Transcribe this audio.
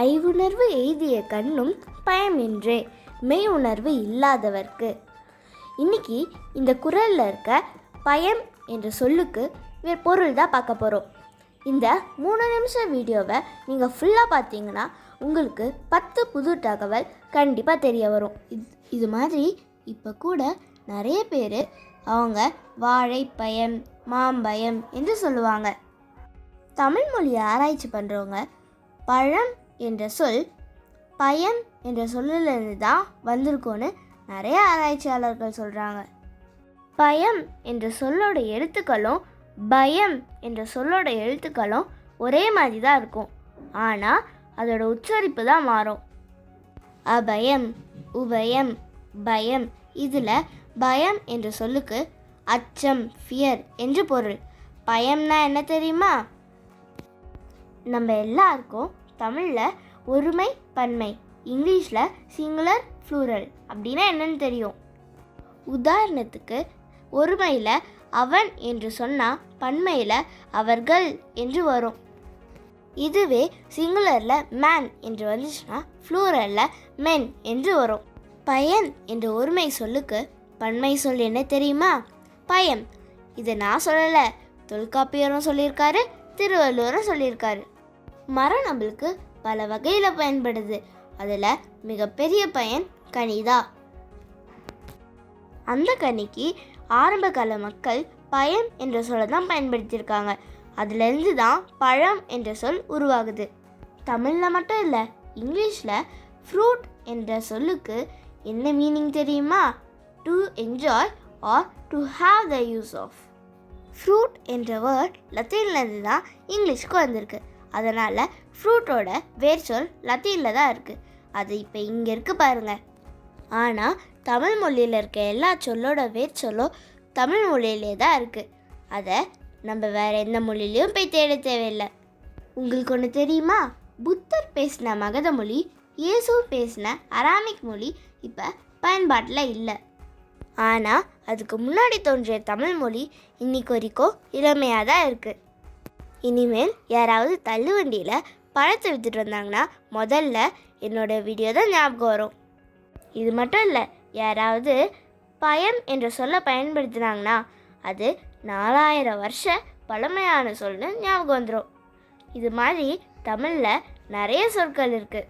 ஐவுணர்வு எய்திய கண்ணும் பயமின்றே மெய் உணர்வு இல்லாதவர்க்கு. இன்னைக்கு இந்த குறளில் இருக்க பயம் என்ற சொல்லுக்கு பொருள் தான் பார்க்க போகிறோம். இந்த 3 நிமிஷம் வீடியோவை நீங்கள் ஃபுல்லாக பார்த்தீங்கன்னா உங்களுக்கு 10 புது தகவல் கண்டிப்பாக தெரிய வரும். இது மாதிரி இப்போ கூட நிறைய பேர் அவங்க வாழை பயம், மாம்பயம் என்று சொல்லுவாங்க. தமிழ் மொழியை ஆராய்ச்சி பண்ணுறவங்க பழம் என்ற சொல் பயம் என்ற சொல்லிலிருந்து தான் வந்திருக்கோன்னு நிறைய ஆராய்ச்சியாளர்கள் சொல்கிறாங்க. பயம் என்ற சொல்லோட எழுத்துக்களும் பயம் என்ற சொல்லோட எழுத்துக்களும் ஒரே மாதிரி தான் இருக்கும். ஆனால் அதோட உச்சரிப்பு தான் மாறும். அபயம், உபயம், பயம். இதில் பயம் என்ற சொல்லுக்கு அச்சம், ஃபியர் என்று பொருள். பயம்னா என்ன தெரியுமா? நம்ம எல்லாருக்கும் தமிழில் ஒருமை பன்மை, இங்கிலீஷில் சிங்குலர் ப்ளூரல் அப்படின்னா என்னன்னு தெரியும். உதாரணத்துக்கு ஒருமையில் அவன் என்று சொன்னால் பன்மையில் அவர்கள் என்று வரும். இதுவே சிங்குலரில் மேன் என்று வந்துச்சுன்னா ப்ளூரலில் மென் என்று வரும். பயன் என்ற ஒருமை சொல்லுக்கு பன்மை சொல் என்ன தெரியுமா? பயம். இதை நான் சொல்லலை, தொல்காப்பியரும் சொல்லியிருக்காரு, திருவள்ளுவரும் சொல்லியிருக்காரு. மரம் நம்மளுக்கு பல வகையில் பயன்படுது. அதில் மிகப்பெரிய பயன் கனிதா. அந்த கனிக்கு ஆரம்ப கால மக்கள் பயம் என்ற சொல்லை தான் பயன்படுத்தியிருக்காங்க. அதுலேருந்து தான் பழம் என்ற சொல் உருவாகுது. தமிழில் மட்டும் இல்லை, இங்கிலீஷில் ஃப்ரூட் என்ற சொல்லுக்கு என்ன மீனிங் தெரியுமா? To enjoy or to have the use of. Fruit என்ற வேர்ட் லத்தீன்லேருந்து தான் இங்கிலீஷ்க்கு வந்திருக்கு. அதனால் ஃப்ரூட்டோட வேர் சொல் லத்தீனில் தான் இருக்குது. அது இப்போ இங்கே இருக்குது பாருங்கள். ஆனால் தமிழ் மொழியில் இருக்க எல்லா சொல்லோட வேர் சொல்லும் தமிழ் மொழியிலே தான் இருக்குது. அதை நம்ம வேறு எந்த மொழியிலையும் போய் தேட தேவையில்லை. உங்களுக்கு ஒன்று தெரியுமா? புத்தர் பேசின மகத மொழி, இயேசு பேசின அராமிக் மொழி இப்போ பயன்பாட்டில் இல்லை. ஆனால் அதுக்கு முன்னாடி தோன்றிய தமிழ் மொழி இன்னைக்கு வரைக்கும் இளமையாக தான் இருக்குது. இனிமேல் யாராவது தள்ளுவண்டியில் பழத்தை விற்றுட்டு வந்தாங்கன்னா முதல்ல என்னோடய வீடியோ தான் ஞாபகம் வரும். இது மட்டும் இல்லை, யாராவது பயம் என்ற சொல்லை பயன்படுத்தினாங்கன்னா அது 4000 வருஷ பழமையான சொல்னு ஞாபகம் வந்துடும். இது மாதிரி தமிழில் நிறைய சொற்கள் இருக்குது.